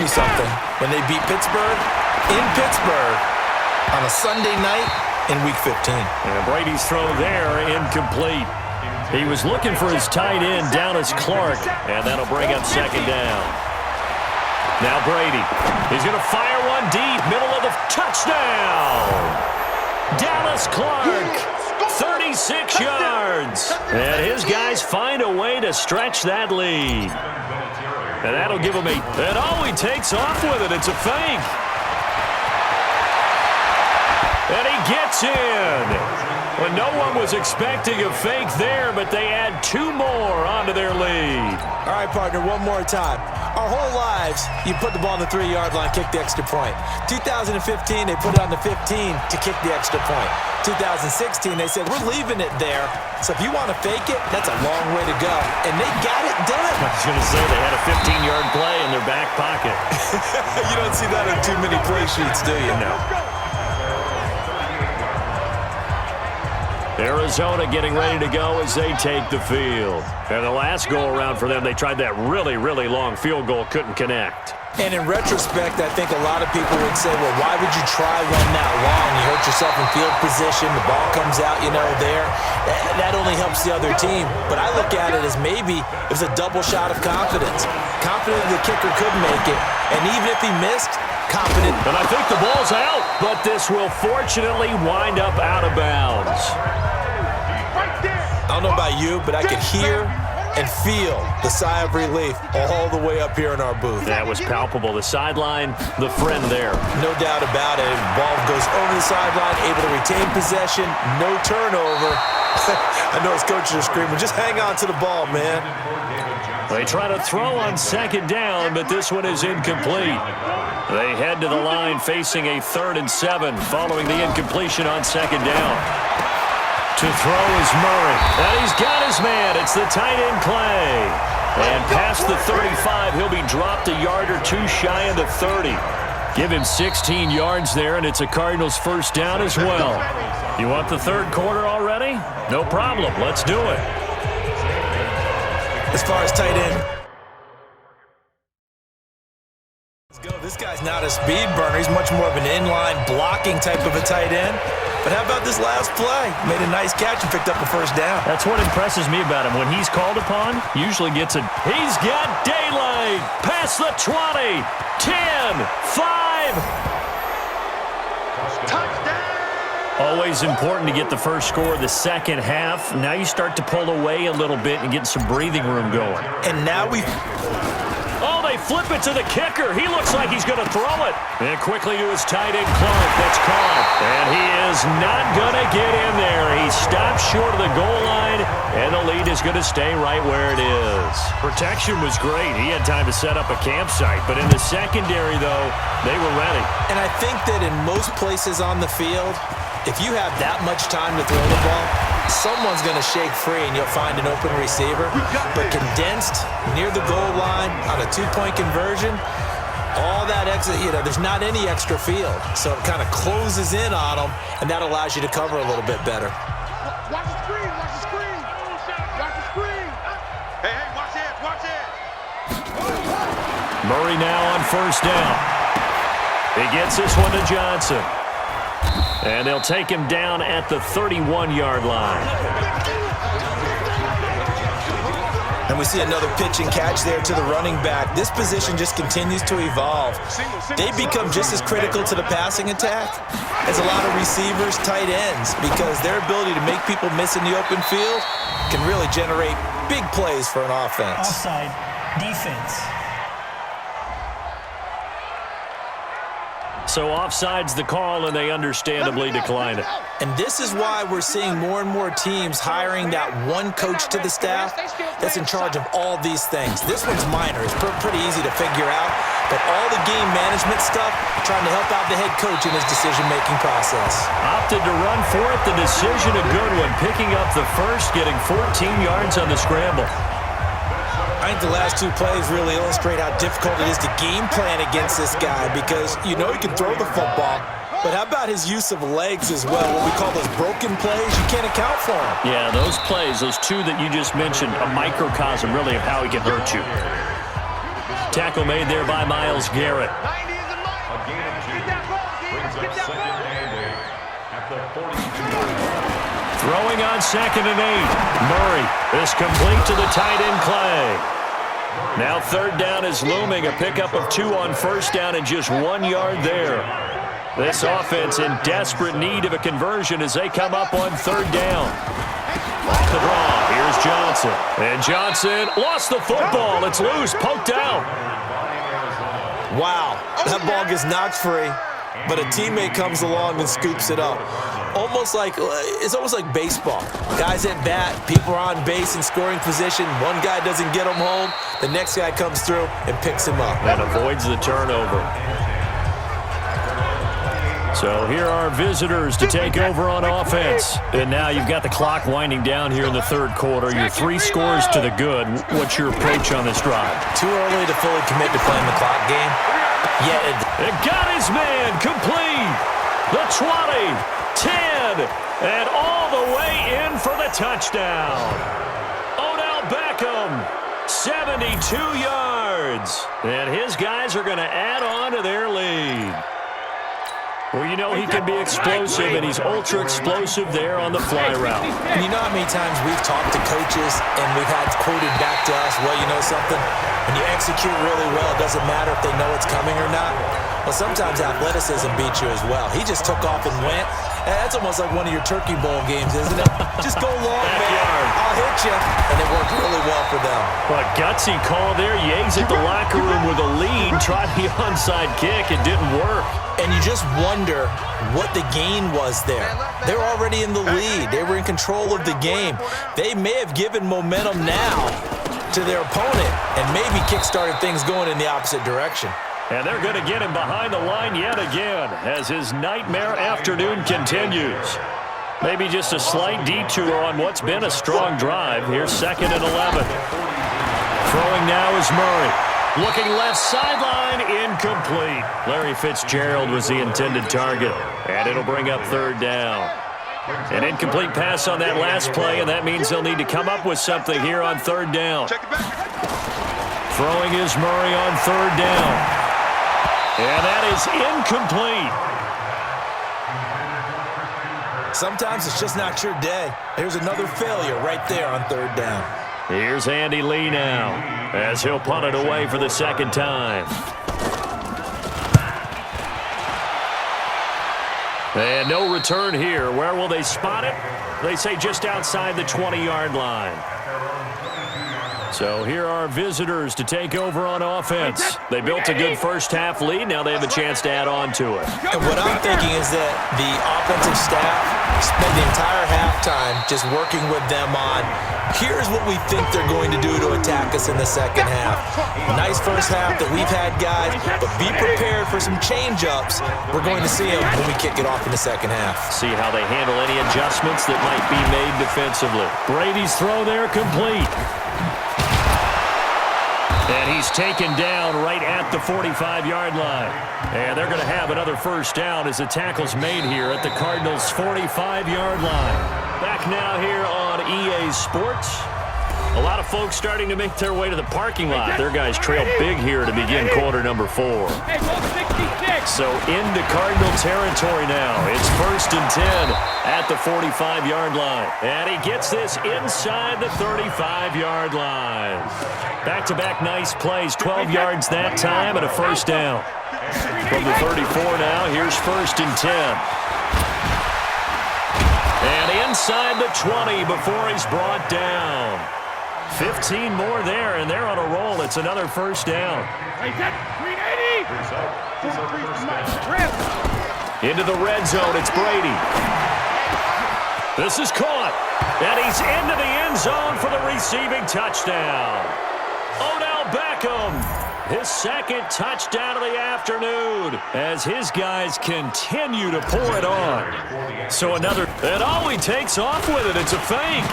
Something when they beat Pittsburgh in Pittsburgh on a Sunday night in Week 15. And Brady's throw there incomplete. He was looking for his tight end, Dallas Clark, and that'll bring up second down. Now Brady. He's going to fire one deep, middle of the touchdown. Dallas Clark, 36 yards. And his guys find a way to stretch that lead. And that'll give him and oh, he takes off with it. It's a fake. And he gets in. Well, no one was expecting a fake there, but they add 2 more onto their lead. All right, partner, one more time. Our whole lives, you put the ball on the 3-yard line, kick the extra point. 2015, they put it on the 15 to kick the extra point. 2016, they said, we're leaving it there. So if you want to fake it, that's a long way to go. And they got it done. I was going to say they had a 15-yard play in their back pocket. You don't see that on too many play sheets, do you? No. Arizona getting ready to go as they take the field. And the last go-around for them, they tried that really, really long field goal, couldn't connect. And in retrospect, I think a lot of people would say, well, why would you try one that long? You hurt yourself in field position. The ball comes out, there. That only helps the other team. But I look at it as maybe it was a double shot of confidence. Confident the kicker could make it. And even if he missed, confident. And I think the ball's out. But this will fortunately wind up out of bounds. I don't know about you, but I could hear and feel the sigh of relief all the way up here in our booth. That was palpable. The sideline, the friend there. No doubt about it. Ball goes over the sideline, able to retain possession, no turnover. I know his coaches are screaming, just hang on to the ball, man. They try to throw on second down, but this one is incomplete. They head to the line facing a 3rd and 7 following the incompletion on second down. To throw is Murray. And he's got his man. It's the tight end Clay. And past the 35, he'll be dropped a yard or 2 shy of the 30. Give him 16 yards there, and it's a Cardinals first down as well. You want the third quarter already? No problem. Let's do it. As far as tight end, let's go. This guy's not a speed burner. He's much more of an inline blocking type of a tight end. But how about this last play? Made a nice catch and picked up a first down. That's what impresses me about him. When he's called upon, usually gets a... He's got daylight. Past the 20. 10. 5. Touchdown! Always important to get the first score of the second half. Now you start to pull away a little bit and get some breathing room going. And now we... Oh, they flip it to the kicker. He looks like he's going to throw it. And quickly to his tight end, Clark. That's caught. And he is not going to get in there. He stops short of the goal line, and the lead is going to stay right where it is. Protection was great. He had time to set up a campsite. But in the secondary, though, they were ready. And I think that in most places on the field, if you have that much time to throw the ball, someone's going to shake free and you'll find an open receiver. But condensed near the goal line on a 2-point conversion, all that extra, there's not any extra field. So it kind of closes in on them, and that allows you to cover a little bit better. Watch the screen, watch the screen. Watch the screen. Hey, watch it, watch it. Murray now on first down. He gets this one to Johnson. And they'll take him down at the 31-yard line. And we see another pitch and catch there to the running back. This position just continues to evolve. They become just as critical to the passing attack as a lot of receivers, tight ends, because their ability to make people miss in the open field can really generate big plays for an offense. Offside defense. So offside's the call, and they understandably decline it. And this is why we're seeing more and more teams hiring that one coach to the staff that's in charge of all these things. This one's minor. It's pretty easy to figure out. But all the game management stuff, trying to help out the head coach in his decision-making process. Opted to run for it. The decision a good one. Picking up the first, getting 14 yards on the scramble. I think the last 2 plays really illustrate how difficult it is to game plan against this guy because he can throw the football, but how about his use of legs as well? What we call those broken plays, you can't account for them. Yeah, those plays, those 2 that you just mentioned, a microcosm really of how he can hurt you. Tackle made there by Myles Garrett. 90 is the mic. Get that ball, James. Get that ball. At the 42. Throwing on 2nd and 8. Murray is complete to the tight end Clay. Now 3rd down is looming. A pickup of 2 on 1st down and just 1 yard there. This offense in desperate need of a conversion as they come up on 3rd down. Off the draw, here's Johnson. And Johnson lost the football. It's loose, poked out. Wow, that ball gets knocked free, but a teammate comes along and scoops it up. It's almost like baseball. Guys at bat, people are on base in scoring position. One guy doesn't get him home. The next guy comes through and picks him up. And avoids the turnover. So here are visitors to take over on offense. And now you've got the clock winding down here in the 3rd quarter. You're 3 scores to the good. What's your approach on this drive? Too early to fully commit to playing the clock game. It got his man complete. The 20, 10, and all the way in for the touchdown. Odell Beckham, 72 yards. And his guys are going to add on to their lead. Well, you know he can be explosive, and he's ultra-explosive there on the fly route. And you know how many times we've talked to coaches and we've had quoted back to us, well, you know something? When you execute really well, it doesn't matter if they know it's coming or not. Well, sometimes athleticism beats you as well. He just took off and went. That's almost like one of your Turkey Bowl games, isn't it? Just go long, man. I'll hit you. And it worked really well for them. But gutsy call there. You exit the locker room with a lead. Tried the onside kick. It didn't work. And you just wonder what the gain was there. They're already in the lead. They were in control of the game. They may have given momentum now to their opponent and maybe kick-started things going in the opposite direction. And they're going to get him behind the line yet again as his nightmare afternoon continues. Maybe just a slight detour on what's been a strong drive. Here's 2nd and 11. Throwing now is Murray. Looking left sideline, incomplete. Larry Fitzgerald was the intended target. And it'll bring up 3rd down. An incomplete pass on that last play, and that means they'll need to come up with something here on 3rd down. Throwing is Murray on 3rd down. And that is incomplete. Sometimes it's just not your day. Here's another failure right there on 3rd down. Here's Andy Lee now as he'll punt it away for the 2nd time. And no return here. Where will they spot it? They say just outside the 20-yard line. So here are visitors to take over on offense. They built a good first-half lead. Now they have a chance to add on to it. And what I'm thinking is that the offensive staff spent the entire halftime just working with them on, here's what we think they're going to do to attack us in the 2nd half. Nice first half that we've had, guys, but be prepared for some change-ups. We're going to see them when we kick it off in the 2nd half. See how they handle any adjustments that might be made defensively. Brady's throw there complete. And he's taken down right at the 45-yard line. And they're going to have another first down as the tackle's made here at the Cardinals' 45-yard line. Back now here on EA Sports. A lot of folks starting to make their way to the parking lot. Their guys trail big here to begin quarter number 4. So into Cardinal territory now. It's 1st and 10 at the 45-yard line. And he gets this inside the 35-yard line. Back-to-back nice plays, 12 yards that time and a first down. From the 34 now, here's 1st and 10. And inside the 20 before he's brought down. 15 more there, and they're on a roll. It's another first down. Into the red zone, it's Brady. This is caught, and he's into the end zone for the receiving touchdown. Odell Beckham, his 2nd touchdown of the afternoon as his guys continue to pour it on. So another, and he takes off with it. It's a fake.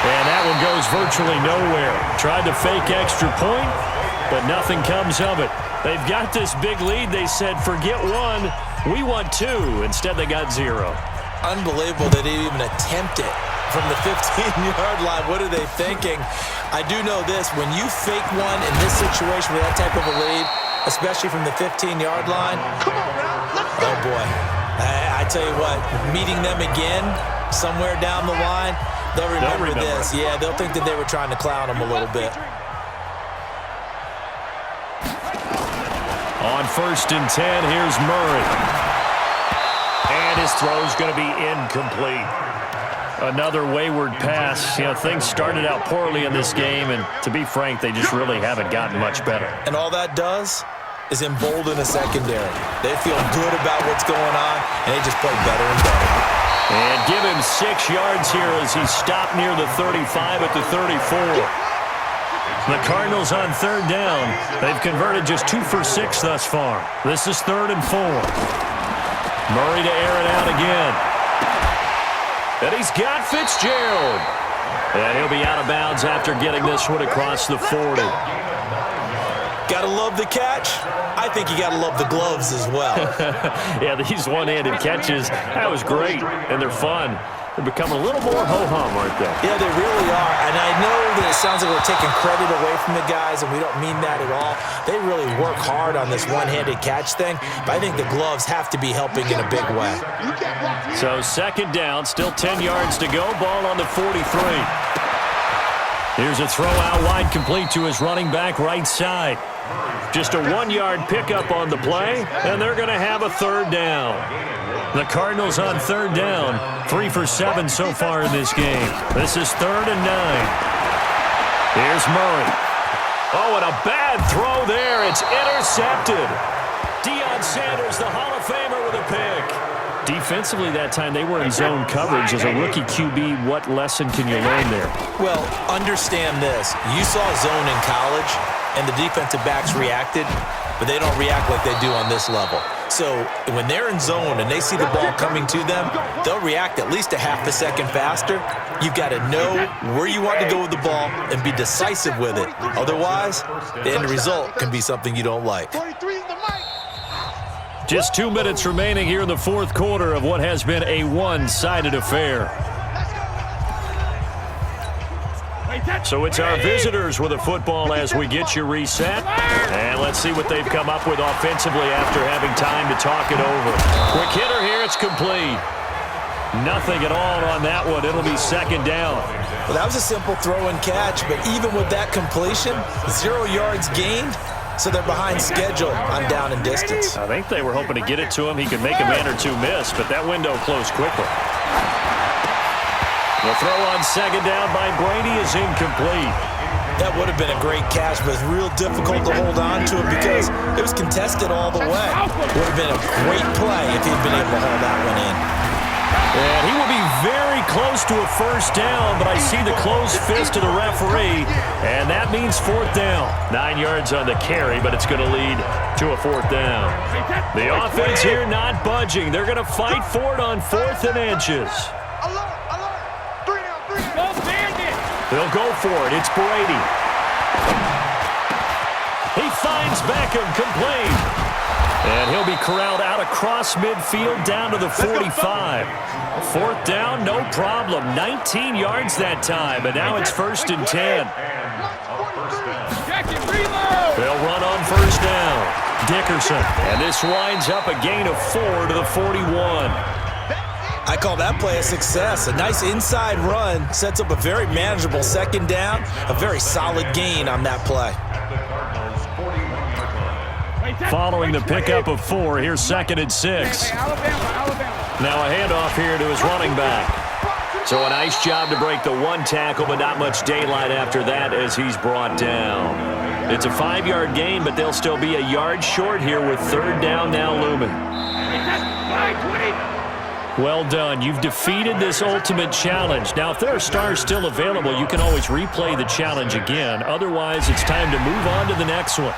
And that one goes virtually nowhere. Tried to fake extra point, but nothing comes of it. They've got this big lead. They said, forget 1, we want 2. Instead, they got 0. Unbelievable that they even attempt it. from the 15-yard line. What are they thinking? I do know this. When you fake one in this situation with that type of a lead, especially from the 15-yard line, oh, boy. I tell you what, meeting them again somewhere down the line, they'll remember this. Yeah, they'll think that they were trying to clown them a little bit. On 1st and 10, here's Murray. And his throw's going to be incomplete. Another wayward pass. You know, things started out poorly in this game, and to be frank, they just really haven't gotten much better. And all that does is embolden a secondary. They feel good about what's going on, and they just play better and better. And give him 6 yards here as he stopped near the 35 at the 34. The Cardinals on 3rd down. They've converted just 2 for 6 thus far. This is 3rd and 4. Murray to air it out again. And he's got Fitzgerald. And he'll be out of bounds after getting this one across the 40. Gotta love the catch. I think you gotta love the gloves as well. Yeah, these one-handed catches, that was great, and they're fun. They're becoming a little more ho-hum, aren't they? Yeah, they really are. And I know that it sounds like we're taking credit away from the guys, and we don't mean that at all. They really work hard on this one-handed catch thing, but I think the gloves have to be helping in a big way. So 2nd down, still 10 yards to go. Ball on the 43. Here's a throw out wide, complete to his running back right side. Just a 1-yard pickup on the play, and they're going to have a 3rd down. The Cardinals on 3rd down, 3 for 7 so far in this game. This is 3rd and 9. Here's Murray. Oh, and a bad throw there. It's intercepted. Deion Sanders, the Hall of Famer, with a pick. Defensively that time, they were in zone coverage. As a rookie QB, what lesson can you learn there? Well, understand this. You saw zone in college, and the defensive backs reacted, but they don't react like they do on this level. So when they're in zone and they see the ball coming to them, they'll react at least a half a second faster. You've got to know where you want to go with the ball and be decisive with it. Otherwise, the end result can be something you don't like. Just 2 minutes remaining here in the 4th quarter of what has been a one-sided affair. So it's our visitors with a football as we get you reset. And let's see what they've come up with offensively after having time to talk it over. Quick hitter here, it's complete. Nothing at all on that one. It'll be 2nd down. Well, that was a simple throw and catch, but even with that completion, 0 yards gained, so they're behind schedule on down and distance. I think they were hoping to get it to him. He could make a man or two miss, but that window closed quickly. The throw on 2nd down by Brady is incomplete. That would have been a great catch, but it's real difficult to hold on to it because it was contested all the way. Would have been a great play if he'd been able to hold that one in. And he will be very close to a 1st down, but I see the closed fist of the referee, and that means 4th down. 9 yards on the carry, but it's going to lead to a 4th down. The offense here not budging. They're going to fight for it on 4th and inches. They'll go for it. It's Brady. He finds Beckham, complete. And he'll be corralled out across midfield down to the 45. 4th down, no problem. 19 yards that time, and now it's 1st and 10. They'll run on 1st down. Dickerson. And this winds up a gain of 4 to the 41. I call that play a success. A nice inside run sets up a very manageable 2nd down, a very solid gain on that play. Following the pickup of 4, here's 2nd and 6. Now a handoff here to his running back. So a nice job to break the 1 tackle, but not much daylight after that as he's brought down. It's a 5-yard gain, but they'll still be a yard short here with 3rd down now looming. Well done. You've defeated this ultimate challenge. Now, if there are stars still available, you can always replay the challenge again. Otherwise, it's time to move on to the next one.